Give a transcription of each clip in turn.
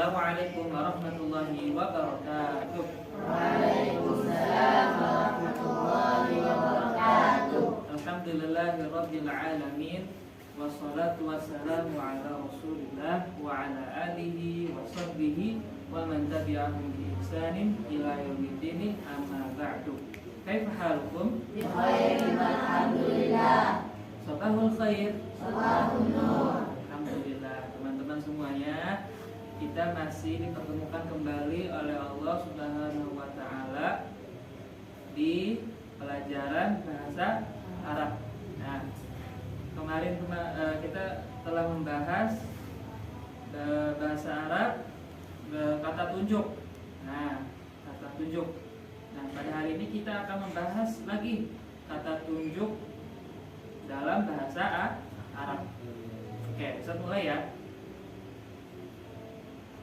Assalamualaikum warahmatullahi wabarakatuh. Waalaikumsalam warahmatullahi wabarakatuh. Alhamdulillahirabbil alamin. Wassalatu wassalamu ala Rasulillah wa ala alihi wa sahbihi wa man tabi'ahum bi ihsanin ila yaumiddin, amma ba'du. Kaifa halukum? Bi khairin alhamdulillah. Sabahul khair. Sabahun nur. Alhamdulillah, teman-teman semuanya, kita masih dipertemukan kembali oleh Allah Subhanahu wa taala di pelajaran bahasa Arab. Nah, kemarin kita telah membahas bahasa Arab kata tunjuk. Nah, kata tunjuk. Nah, pada hari ini kita akan membahas lagi kata tunjuk dalam bahasa Arab. Oke, bisa mulai ya.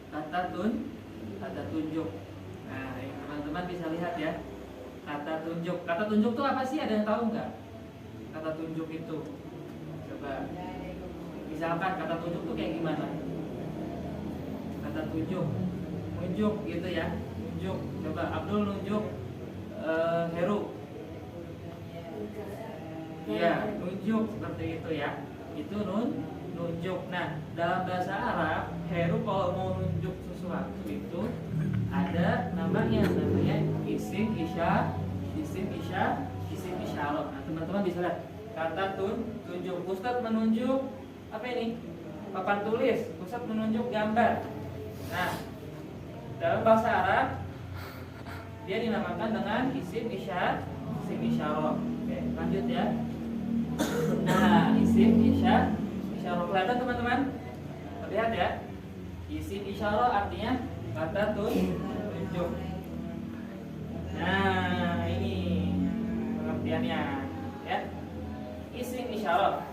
Kata tunjuk. Nah, teman-teman bisa lihat ya. Kata tunjuk. Kata tunjuk itu apa sih? Ada yang tahu nggak? Kata tunjuk itu. Coba. Misalkan kata tunjuk itu kayak gimana? Kata tunjuk. Nunjuk gitu ya. Nunjuk. Coba Abdul nunjuk Heru. Iya, nunjuk seperti itu ya. Itu nunjuk. Nah, dalam bahasa Arab, Heru kalau mau nunjuk sesuatu itu ada namanya isim isyarah. Nah, teman-teman bisa lihat kata tunjuk. Ustadz menunjuk apa ini? Papan tulis. Ustadz menunjuk gambar. Nah, dalam bahasa Arab dia dinamakan dengan isim isyarah. Oke, lanjut ya. Nah, isim isyarah kelihatan teman-teman? Lihat ya. Isim isyarah artinya kata tunjuk. Nah, ini pengertiannya ya. Isim isyarah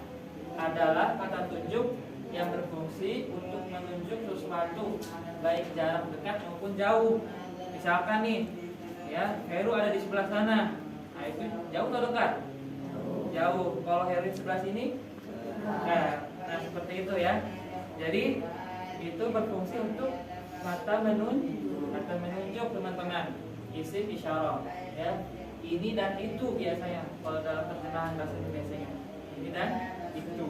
adalah kata tunjuk yang berfungsi untuk menunjuk sesuatu baik jarak dekat maupun jauh. Misalkan nih, ya, Heru ada di sebelah sana. Nah, itu jauh atau dekat? Jauh. Kalau Heru di sebelah sini, nah seperti itu ya. Jadi itu berfungsi untuk kata menunjuk teman-teman. Isim isyarah ya. Ini dan itu biasanya kalau dalam terjemahan bahasa Indonesia. Ini dan itu.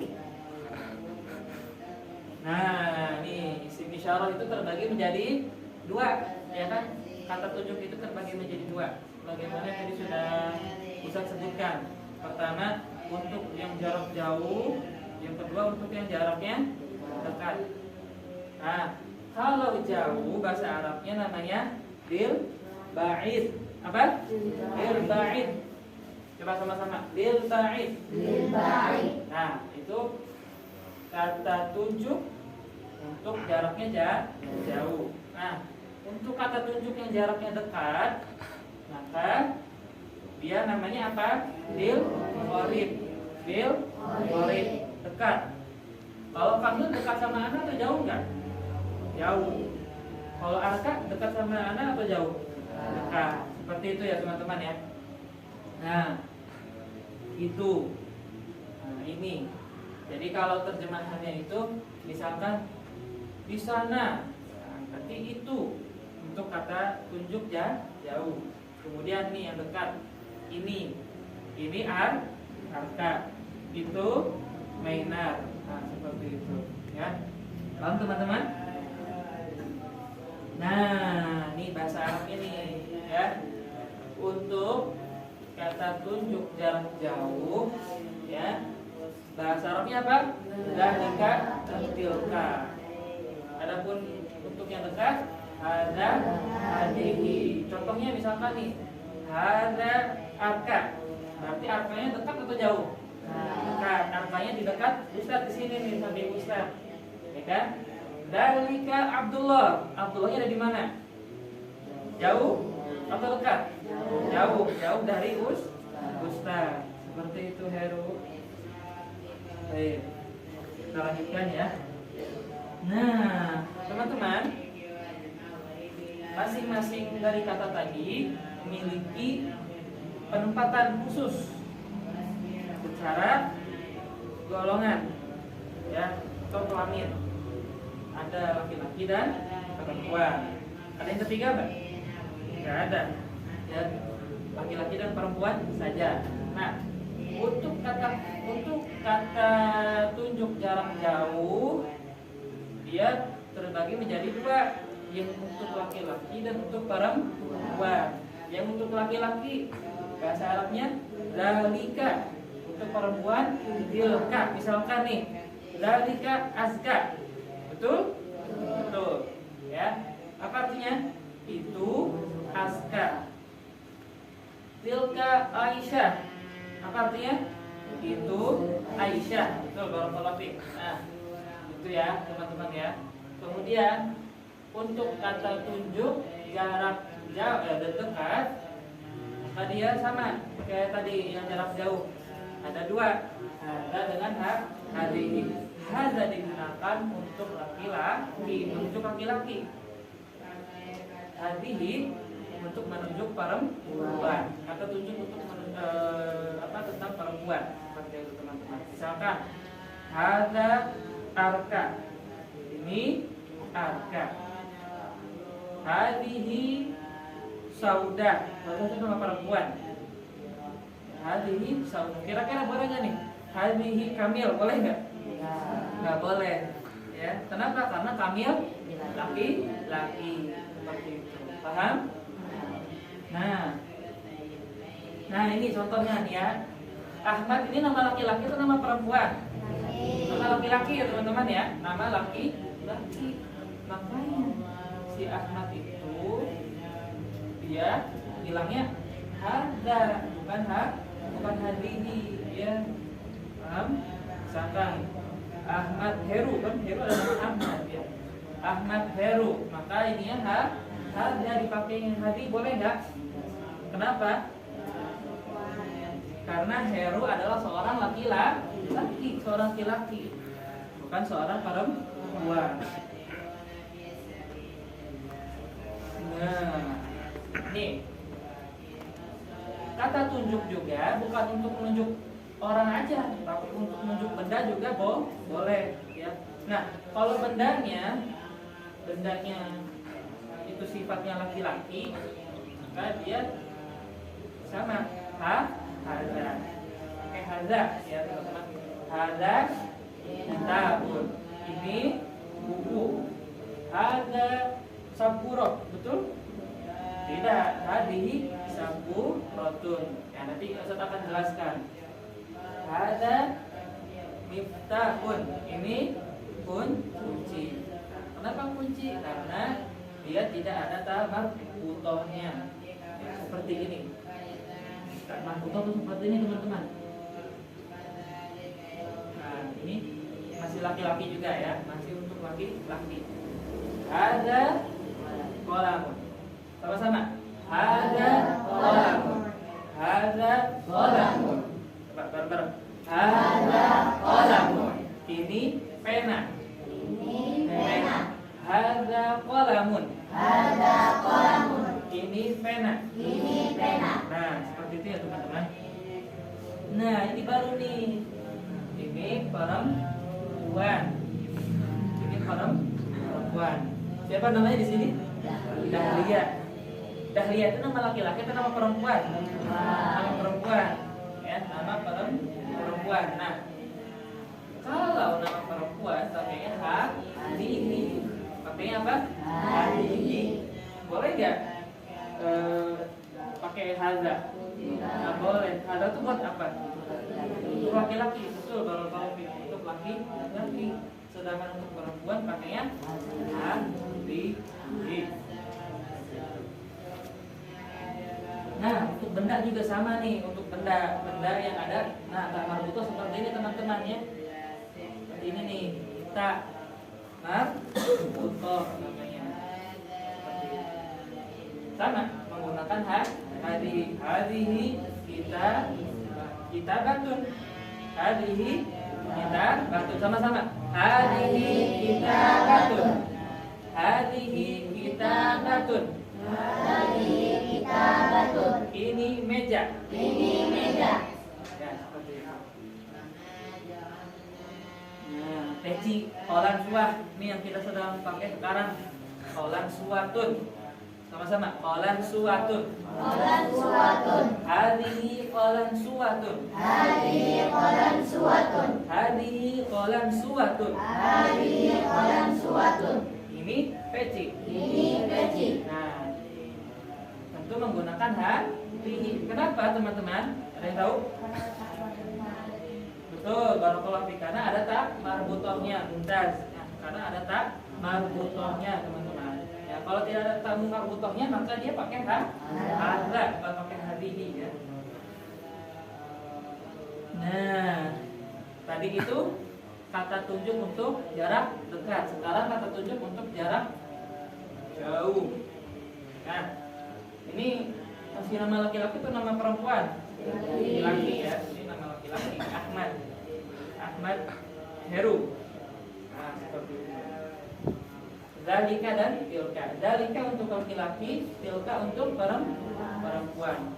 Nah, nih isim isyarah itu terbagi menjadi dua, ya kan? Kata tunjuk itu terbagi menjadi dua. Bagaimana tadi sudah Ustaz sebutkan. Pertama untuk yang jarak jauh, yang kedua untuk yang jaraknya dekat. Nah, kalau jauh bahasa Arabnya namanya bil ba'id. Apa? Bil ba'id. Coba sama-sama. Bil ba'id. Bil ba'id. Nah, itu kata tunjuk untuk jaraknya jauh. Nah, untuk kata tunjuk yang jaraknya dekat, maka dia namanya apa? Bil qarib. Bil qarib, dekat. Kalau kamu dekat sama anak atau jauh enggak? Jauh. Kalau Arka dekat sama anak atau jauh? Dekat. Seperti itu ya teman-teman ya. Nah, itu. Nah, ini. Jadi kalau terjemahannya itu misalkan di sana, nah, berarti itu untuk kata tunjuk jauh. Kemudian nih yang dekat, ini Arka, itu Mainar. Nah, seperti itu ya. Paham teman-teman? Nah, ini bahasa Arab ini ya. Untuk kata tunjuk jarak jauh ya. Bahasa Arabnya apa? Dalika dan tilka. Adapun untuk yang dekat ada hadihi. Contohnya misalkan nih, ada Arka. Berarti arkanya dekat atau jauh? Dekat. Arkanya di dekat Ustaz di sini nih, samping Ustaz. Ya kan? Dalika Abdullah. Abdullahnya ada di mana? Jauh atau dekat? Jauh dari Ustaz. Seperti itu Heru. Baik. Kita lanjutkan ya. Nah, teman-teman, masing-masing dari kata tadi memiliki penempatan khusus secara golongan ya, atau kelamin. Ada laki-laki dan perempuan. Ada yang ketiga nggak? Nggak ada. Ya, laki-laki dan perempuan saja. Nah, untuk kata tunjuk jarak jauh, dia terbagi menjadi dua, yang untuk laki-laki dan untuk perempuan. Yang untuk laki-laki bahasa Arabnya zalika, untuk perempuan tilka. Misalkan nih, zalika azka. Betul? Betul. Ya. Apa artinya? Itu azka. Tilka Aisyah. Apa artinya? Itu Aisyah. Betul, barakallahu fiik. Nah, itu ya, teman-teman ya. Kemudian untuk kata tunjuk jarak jauh dan dekat, maka dia sama kayak tadi yang jarak jauh. Ada dua. Ada dengan hadihi. Hadza digunakan untuk laki-laki, menunjuk laki-laki. Hadihi untuk menunjuk perempuan. Kata tunjuk untuk tentang perempuan. Seperti itu teman-teman. Misalkan hadza arka. Ini arka. Hadihi sauda. Sauda itu nama perempuan. Hadihi sauda. Kira-kira boleh nggak nih? Hadihi kamil, boleh nggak? Nggak boleh. Ya, kenapa? Karena kamil laki-laki. Seperti itu. Paham? Nah ini contohnya nih ya. Ahmad ini nama laki-laki atau nama perempuan? Nama laki-laki ya teman-teman ya. Nama laki-laki. Makanya si Ahmad itu dia bilangnya hadza, bukan hadihi ya. Paham? Misalkan Ahmad Heru, kan Heru ada nama Ahmad ya. Ahmad Heru, maka ini ya hadza dipakai hadi boleh nggak? Kenapa? Karena Heru adalah seorang laki-laki, seorang laki-laki, bukan seorang perempuan. Nah, nih kata tunjuk juga bukan untuk menunjuk orang aja, tapi untuk menunjuk benda juga boleh. Ya. Nah, kalau bendanya itu sifatnya laki-laki, maka dia sama hadza. Pakai hadza ya teman-teman. Hadza kitabun. Ini buku. Hadza saburah, betul? Tidak, hadihi saburotun. Ya, nanti Ustaz akan jelaskan. Hadza miftahun. Ini kunci. Kenapa kunci? Karena dia tidak ada tabak butohnya. Ya, seperti ini. Marbutoh itu seperti ini teman-teman. Nah, ini masih laki-laki juga ya, masih untuk laki-laki. Hadza qalamun. Sama-sama. Hadza qalamun. Hadza qalamun. Coba bareng-bareng. Hadza qalamun. Ini pena. Ini pena. Hadza qalamun. Hadza qalamun. Ini pena. Ini pena. Nah, seperti itu ya teman-teman. Nah, ini baru nih. Ini perempuan. Ini perempuan. Siapa namanya di sini? Dahlia. Dahlia itu nama laki-laki atau nama perempuan? Nama perempuan. Ya, nama perempuan. Nah, kalau nama perempuan pakainya hadihi. Pakainya apa? Hadihi. Boleh nggak pakai hadza? Nggak boleh. Hadza itu buat apa? Untuk laki-laki. Betul, baru untuk laki-laki. Sedangkan untuk perempuan pakainya hadihi. Nah, untuk benda juga sama nih. Untuk benda yang ada. Nah, tak marbutoh seperti ini teman-teman ya. Seperti ini nih. Kita marbutoh namanya. Seperti ini. Sama menggunakan hadihi kita batun. Hadihi kita batun sama-sama. Hadihi kita batun. Hadihi kita batun. Hadihi kita batun. Ini meja. Ini meja. Ya, seperti itu. Nah, peci kolan suah ini yang kita sedang pakai sekarang. Qalan suwatun. Sama-sama. Qalan suwatun. Qalan suwatun. Hadhihi qalan suwatun. Hadhihi qalan suwatun. Hadhihi qalan suwatun. Hadhihi qalan suwatun. Ini peci. Ini peci. Nah, tentu menggunakan hadhihi. Kenapa teman-teman? Ada yang tahu? Betul, barakallahu fik. Karena ada tak marbutohnya, mumtaz. Nah, karena ada tak marbutohnya, teman-teman. Ya, kalau tidak ada tak marbutohnya, maka dia pakai hadza, bukan pakai hadhihi ya. Nah, tadi itu kata tunjuk untuk jarak dekat. Sekarang kata tunjuk untuk jarak jauh. Nah, ini masih nama laki-laki atau nama perempuan? Laki-laki ya. Ini nama laki-laki. Ahmad. Ahmad Heru. Nah, seperti itu. Zalika dan tilka. Zalika untuk laki-laki, tilka untuk perempuan.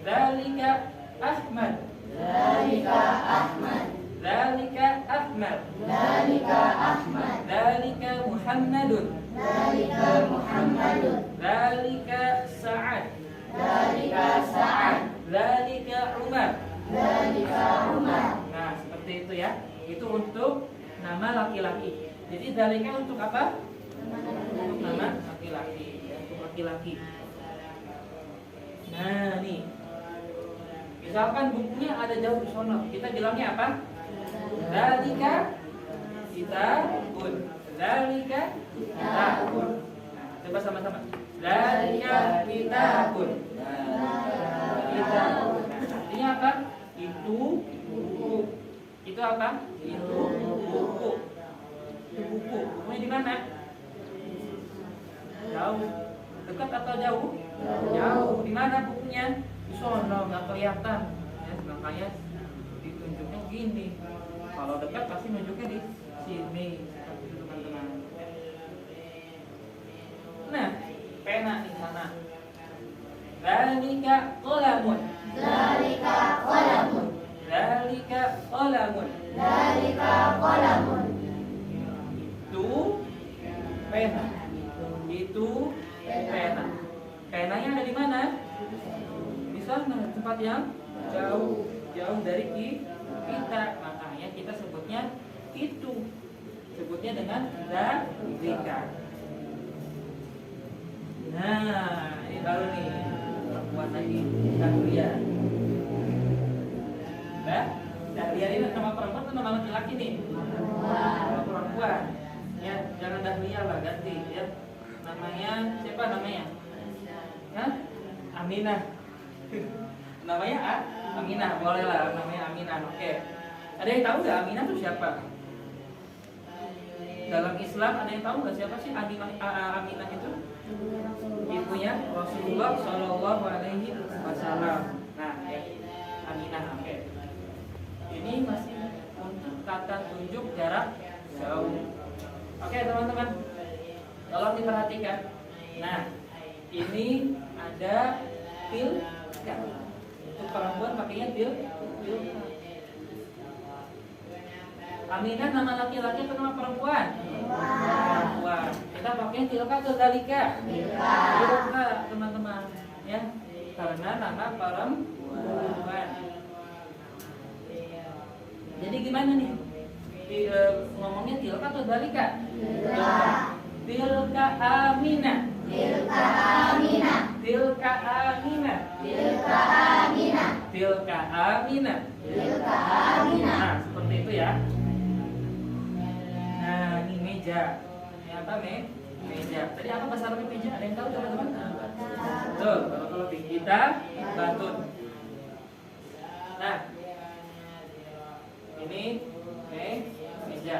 Zalika Ahmad. Zalika Ahmad. Zalika Ahmad. Zalika Ahmad. Zalika Muhammadun. Zalika Muhammadun. Zalika Sa'ad. Zalika Sa'ad. Zalika Umar. Zalika Umar. Nah, seperti itu ya. Itu untuk nama laki-laki. Jadi zalika untuk apa? Untuk nama laki-laki, ya, untuk laki-laki. Nah, nih. Misalkan bukunya ada jauh di sono, kita bilangnya apa? Zalika kitabun. Zalika kitabun. Nah, coba sama-sama. Zalika kitabun. Kitabun. Nah, artinya apa? Itu buku. Itu apa? Itu buku. Itu buku. Bukunya di mana? Jauh. Dekat atau jauh? Jauh. Di mana bukunya? Di sono, nggak kelihatan. Ya, makanya ditunjuknya gini. Kalau dekat pasti nunjuknya di sini. Seperti itu teman-teman. Nah, pena di sana. Zalika qalamun. Zalika qalamun. Zalika qalamun. Zalika qalamun. Itu pena. Itu pena. Penanya ada di mana? Di sana, tempat yang jauh, jauh dari kita. Makanya kita sebutnya itu. Sebutnya dengan zalika. Nah, ini baru nih perempuan lagi, Dahlia. Nah, Dahlia ini nama perempuan atau nama laki-laki nih? Nama perempuan. Ya, jangan Dahlia lah, ganti ya. Namanya siapa namanya? Hah? Aminah. Namanya Aminah, boleh lah namanya Aminah. Oke. Ada yang tahu nggak Aminah itu siapa? Dalam Islam ada yang tahu nggak siapa sih Aminah itu? Ibunya Rasulullah Shallallahu Alaihi Wasallam. Nah, ya. Aminah. Oke. Ini masih untuk kata tunjuk jarak jauh. Oke, teman-teman. Tolong diperhatikan. Nah, ini ada tilka. Untuk perempuan pakainya tilka. Aminah nama laki-laki atau nama perempuan? Perempuan. Kita pakai tilka atau zalika? Tilka, teman-teman. Ya, karena nama perempuan. Jadi gimana nih? Ngomongnya tilka atau zalika? Tilka Aminah. Tilka Aminah. Tilka Aminah. Tilka Aminah. Tilka Aminah. Tilka Aminah. Nah, seperti itu ya. Nah, ini meja. Ini apa, meja. Tadi apa bahasa Arabnya meja? Ada yang tahu, teman-teman? Betul. Kalau kita batun. Nah, ini meja.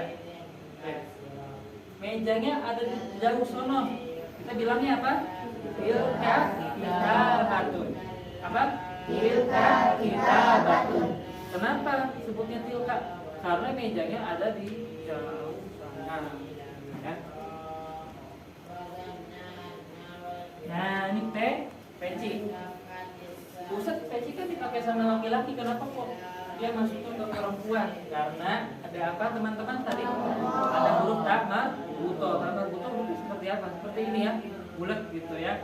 Oke. Mejanya ada di jauh sono. Kita bilangnya apa? Tilka kitabatun. Apa? Tilka kitabatun. Kenapa sebutnya tilka? Karena mejanya ada di jauh sana. Ya. Nah, ini peci. Buset, peci kan dipakai sama laki-laki. Kenapa kok dia masuknya ke perempuan karena ada apa teman-teman tadi? Ada huruf ta marbuto. Ta marbuto hurufnya seperti apa? Seperti ini ya, bulat gitu ya,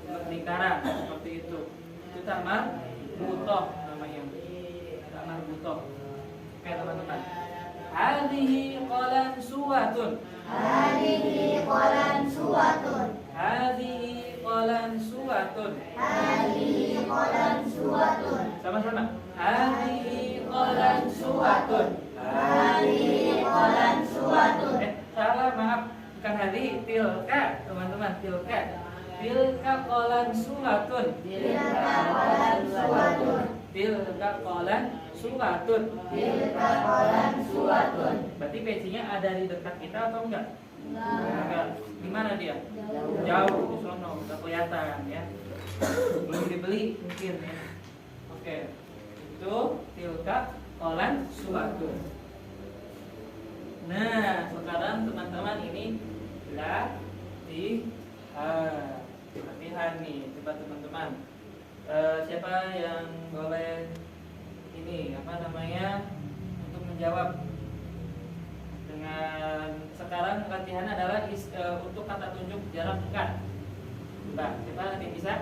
bulat lingkaran seperti itu. Itu ta marbuto namanya. Ta marbuto. Oke teman-teman. Hadhihi qalan suwatun. Hadhihi qalan suwatun. Hadhihi qalan suwatun. Hadhihi qalan suwatun. Sama-sama. Hadhihi qalan suwatun. Hadhihi qalan suwatun. Salah, maaf. Bukan hadhihi, tilka, teman-teman, tilka. Tilka qalan suwatun. Tilka qalan suwatun. Tilka qalan suwatun. Tilka qalan suwatun. Berarti pecinya ada di dekat kita atau enggak? Enggak. Di mana dia? Jauh. Jauh, di sono, enggak kelihatan ya. Belum dibeli mungkin ya. Oke. Itu tilka qalan suwatun. Nah, sekarang teman-teman ini latihan nih. Coba teman-teman. Siapa yang boleh ini apa namanya untuk menjawab dengan sekarang latihan adalah untuk kata tunjuk jarak dekat. Coba, siapa nanti bisa?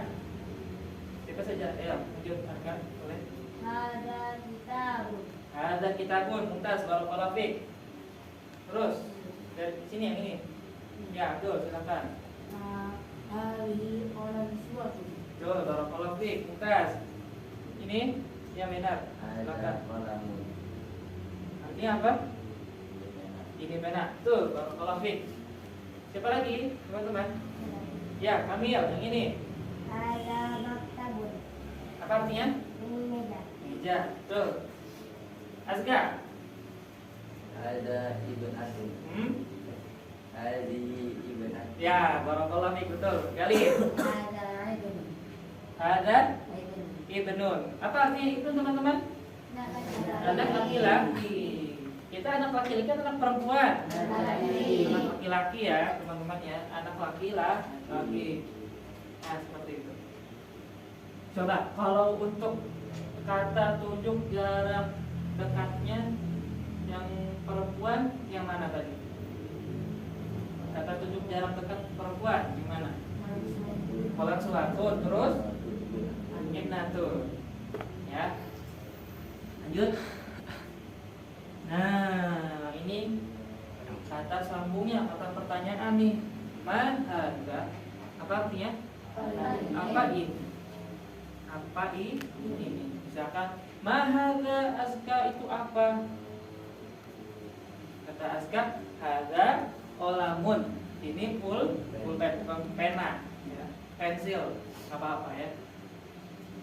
Siapa saja? Ya, lanjut akan boleh. Hadza kitabun. Ada kitabun, mumtaz, barakallahu fiik. Terus dari sini yang ini. Ya, Abdul, silakan. Hadhihi qalan suwatun. Betul, barakallahu fiik, mumtaz. Ini ya benar. Silakan. Artinya apa? Ini benar. Betul, barakallahu fiik. Siapa lagi, teman-teman? Ya, Kamil yang ini. Hadza maktabun. Apa artinya? Ini meja. Meja. Betul. Azga. Ada ibn Asim. Hadi ibn Asim. Ya, barakallahu fiik, betul. Kali. Hadza ibn. Ada Ibn. ibnun. Apa artinya ibnun, teman-teman? Anak laki-laki. Kita anak laki-laki atau anak perempuan? Anak laki-laki ya, teman-teman ya. Anak laki-laki. Nah, seperti itu. Coba kalau untuk kata tunjuk jarak dekatnya yang perempuan yang mana tadi? Kata tunjuk jarak dekat perempuan gimana? Qalan suwatun, terus ibnatun. Ya. Lanjut. Nah, ini kata sambungnya, kata pertanyaan nih. Man hadza? Apa artinya? Apa ini? Apa ini? Misalkan ma hadza azka itu apa? Kata azka, hadza qalamun. Ini pulpen, pena, ya. Pensil, apa-apa ya.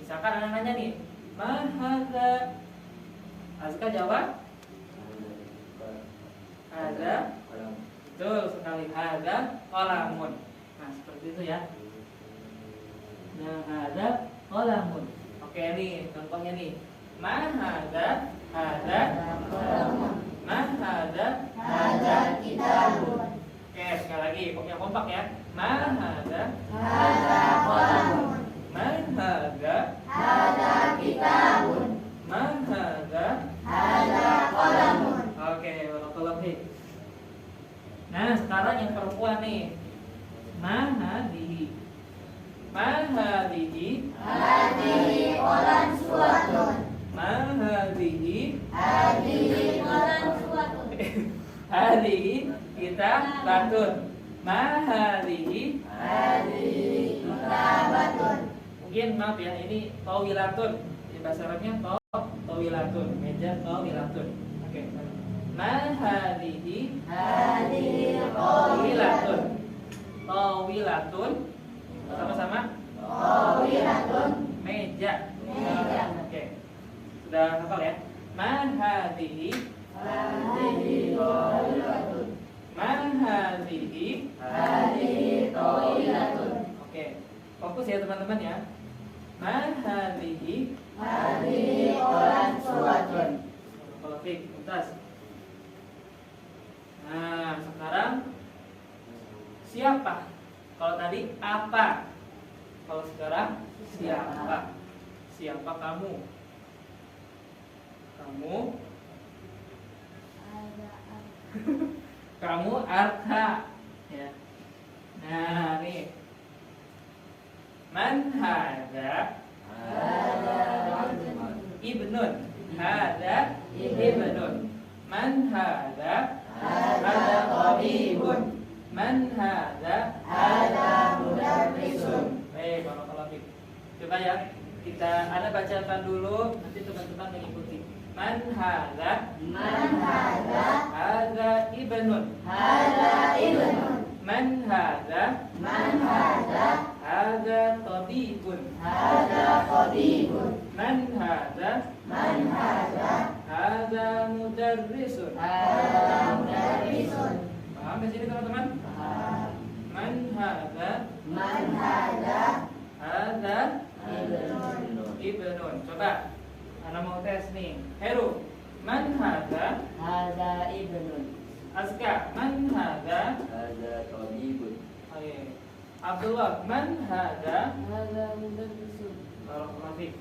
Misalkan anak nanya nih, ma hadza? Azka jawab, hadza. Betul sekali, hadza qalamun. Nah, seperti itu ya. Nah, hadza qalamun. Oke nih, contohnya nih. Ma hadza? Hadza qalamun. Ma hadza? Hadza kitabun. Oke, sekali lagi, yang kompak ya. Ma hadza? Hadza qalamun. Ma hadza? Hadza kitabun. Ma hadza? Hadza qalamun. Oke, barakallahu fiik. Nah, sekarang yang perempuan nih. Ma hadhihi? Ma hadhihi? Hadhihi qalan suwatun. Ma hadhihi? Hadhihi qalan suwatun. Hadhihi kitabatun. Ma hadhihi? Hadhihi kitabatun. Mungkin maaf ya, ini tawilatun. Di bahasa Arabnya tawilatun. Meja tawilatun. Oke. Ma hadhihi? Hadhihi Tawilatun. Tawilatun. Sama-sama. qawilatun. Meja. Meja. Oke. Sudah hafal ya? Ma hadhihi? Hadhihi qawilatun. Ma hadhihi? Hadhihi qawilatun. Oke. Fokus ya teman-teman ya. Ma hadhihi? Hadhihi qalan suwatun. Kalau fik, tuntas. Nah, sekarang siapa? Kalau tadi apa? Kalau sekarang siapa? Siapa kamu? Kamu kamu arka ya. Nah, nih. Man hada ibnun. Hada ibnun. Man hada tabibun. Man hada mudarrisun. Baik, barakallahu fiik. Coba ya, kita Anda bacakan dulu, nanti teman-teman mengikuti. Man hada ibnun. Man hada tabibun. Man hada mudarrisun. Paham di sini teman-teman? Man hada ibnun. Coba Anda mau tes nih. Heru, man hada ibnun. Azka, man hada tabibun. Ayo. Abdullah, man hada Mudarrisun. Barakallahu fiik.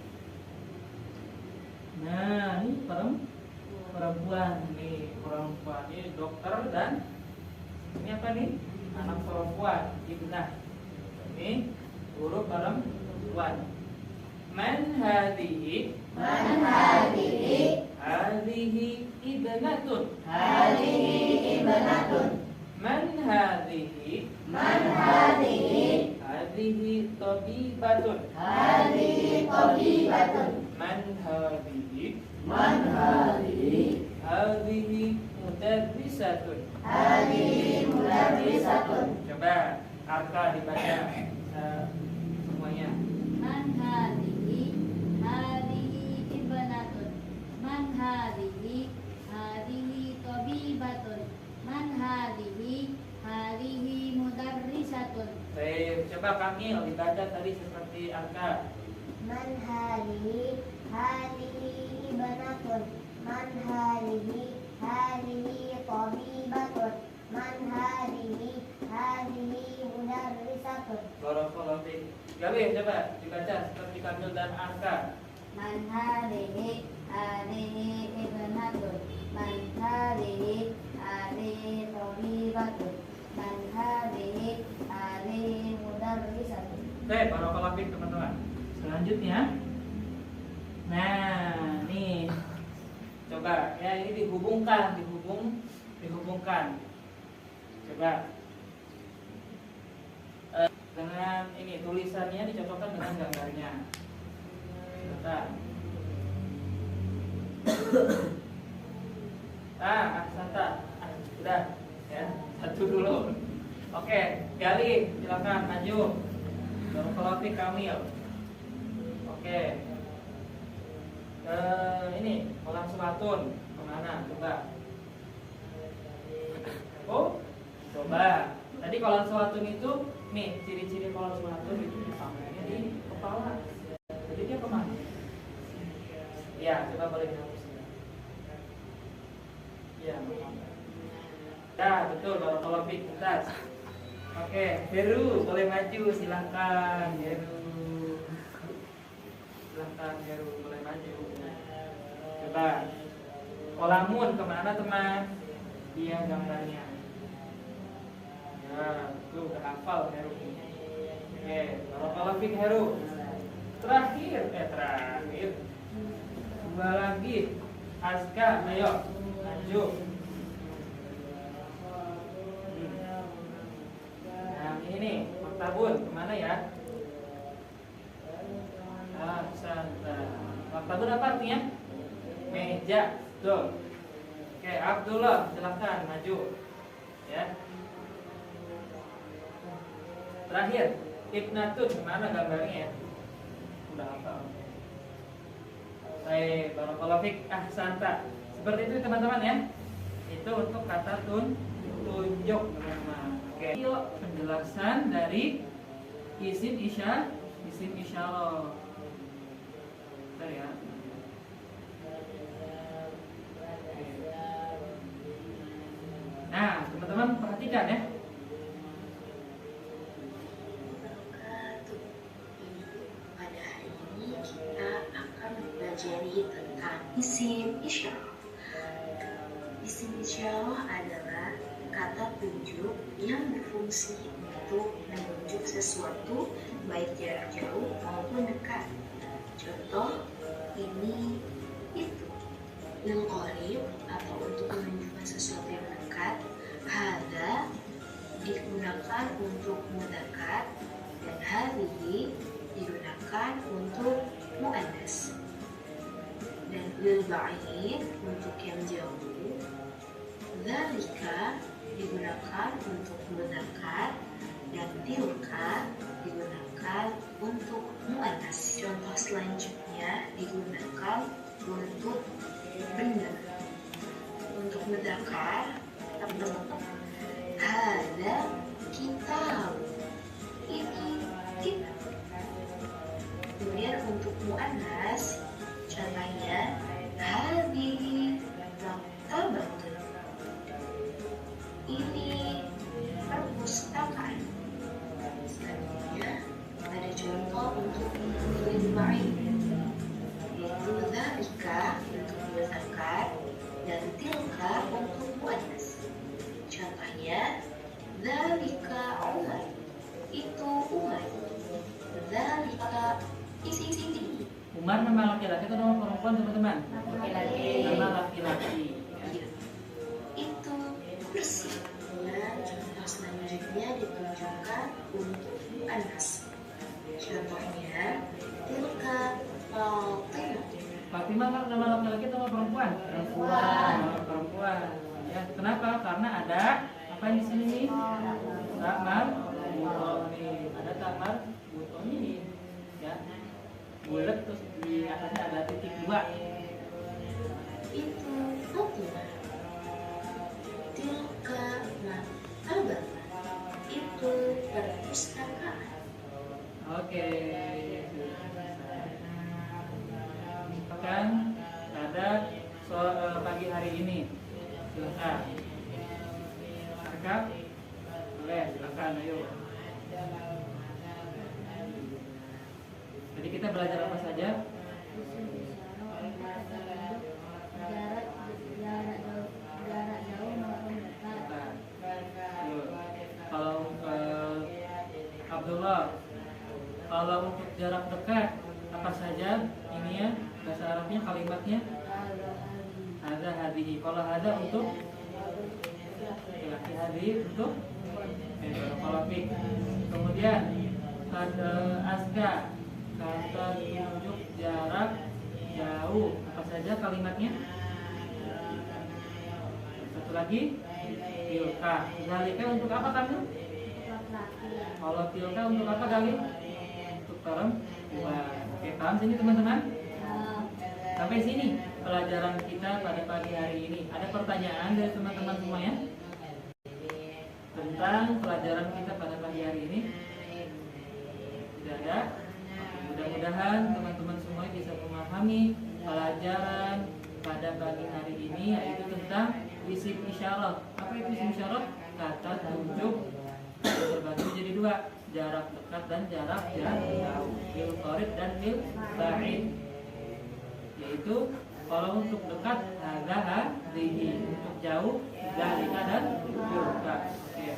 Nah, ini perempuan nih, perempuan ini dokter dan ini apa nih? Anak perempuan, ibnah. Ini guru perempuan. Man hadhihi ibnatun. Man hadhihi tabibatun. Man hadhihi mudarrisatun. Coba Arka dibaca semuanya. Man hadhihi ibnatun. Man hadhihi tabibatun. Man hadhihi mudarrisatun. Baik, coba Kamil dibaca tadi seperti Arka. Man hadhihi ibnatun. Man hadhihi tabibatun. Man hadhihi mudarrisatun. Barakallahu fiik. Gawe coba dibaca seperti Kamil dan Arka. Man hadhihi ibnatun. Man hadhihi tabibatun. Man hadhihi mudarrisatun. Baik, barakallahu fiik teman-teman. Selanjutnya, nah nih, coba ya ini dihubungkan. Coba dengan ini tulisannya dicocokkan dengan gambarnya. Coba. Santa, sudah ya, satu dulu. Oke, Gali, silakan maju. Barakallahu fiik Kamil. Oke. Ini kolam sematun kemana? Coba. Oh, coba. Tadi kolam sematun itu, nih ciri-ciri kolam sematun itu dipamernya di kepala. Jadi dia kemana? Ya, coba boleh dihapus. Ya, nah, betul. Barakallahu fiik. Tuntas. Oke, Heru boleh maju, silahkan Heru. Silahkan Heru boleh maju. Coba kolamun kemana teman? Dia gambarnya. Ya, tuh udah hafal Heru. Oke, barakallahu fiik Heru. Terakhir. Dua lagi. Azka, ayo maju. Nah, ini nih, maktabun kemana ya? Santa. Maktabun apa artinya? Meja. Tuh. Oke, Abdullah, silahkan maju. Ya. Terakhir, Ibnatun kemana gambarnya ya? Udah hafal. Baik, barakallahu fiik. Santa. Seperti itu teman-teman ya. Itu untuk kata tunjuk teman-teman. Oke. Yuk, penjelasan dari isim isyarah. Bentar ya. Nah, teman-teman perhatikan ya. Pada hari ini kita akan mempelajari tentang isim isyarah. Isim isyarah adalah kata tunjuk yang berfungsi untuk menunjuk sesuatu baik jarak jauh maupun dekat. Contoh, ini, itu. Lil qarib atau untuk menunjukkan sesuatu yang dekat. Hada digunakan untuk mudzakkar dan hadhihi digunakan untuk muannas. Dan lil ba'id untuk yang jauh. Dzalika digunakan untuk mudzakkar dan tilka digunakan untuk muannas. Contoh selanjutnya digunakan untuk benda. Untuk mudzakkar teman-teman, ada kitab, ini kitab. Kemudian untuk muannas contohnya hadhihi maktabatun, ini perpustakaan. Selanjutnya ada contoh untuk lil ba'id, yaitu dzalika untuk mudzakkar dan tilka untuk muannas. Contohnya dzalika Umar, itu Umar. Dzalika isi. Umar nama laki-laki atau nama perempuan teman-teman? Laki-laki. Nama laki-laki. Ya. Itu kursi. Nah, contoh selanjutnya ditunjukkan untuk muannas. Contohnya tilka Fatimah. Fatimah kan nama laki-laki atau nama perempuan? Perempuan. Nama perempuan. Ya, kenapa? Karena ada apa yang di sini nih? Tamar butoni. Ada tamar butoni nih. Ya. Bulat terus di atasnya ada titik 2. Itu Fatimah. Tilka maktabatah, itu perpustakaan. Oke. Kan ada soal pagi hari ini. Silakan. Rekap. Boleh, silakan ayo. Jadi kita belajar apa saja? Jarak jauh maupun dekat. Ayo. Kalau Abdullah, kalau untuk jarak dekat apa saja ini ya bahasa Arabnya kalimatnya? Ada hadihi. Kalau ada untuk laki hadi untuk kolofik. Kemudian ada aska, kata tunjuk jarak jauh apa saja kalimatnya? Satu lagi tilka. Zalika untuk apa kamu? Kalau tilka untuk apa kali? Untuk perempuan. Oke, paham sini teman-teman? Sampai sini pelajaran kita pada pagi hari ini. Ada pertanyaan dari teman-teman semuanya tentang pelajaran kita pada pagi hari ini? Tidak ada? Mudah-mudahan teman-teman semua bisa memahami pelajaran pada pagi hari ini, yaitu tentang isim isyarah. Apa itu isim isyarah? Kata tunjuk terbagi menjadi 2, jarak dekat dan jarak jauh, lil qarib dan lil ba'id. Yaitu kalau untuk dekat hadhihi, untuk jauh dzalika dan tilka. Oke.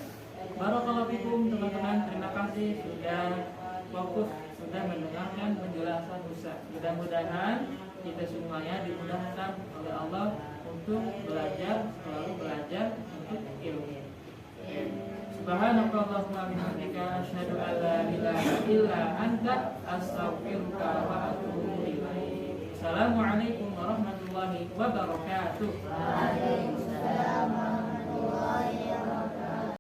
Barakallahu fikum teman-teman, terima kasih sudah fokus, sudah mendengarkan penjelasan Ustaz. Mudah-mudahan kita semuanya dimudahkan oleh Allah untuk belajar, selalu belajar untuk ilmu. Subhanakallahumma wa bihamdika asyhadu an la ilaha illa anta astaghfiruka wa atubu ilaik. Assalamualaikum warahmatullahi wabarakatuh. Waalaikumsalam warahmatullahi wabarakatuh.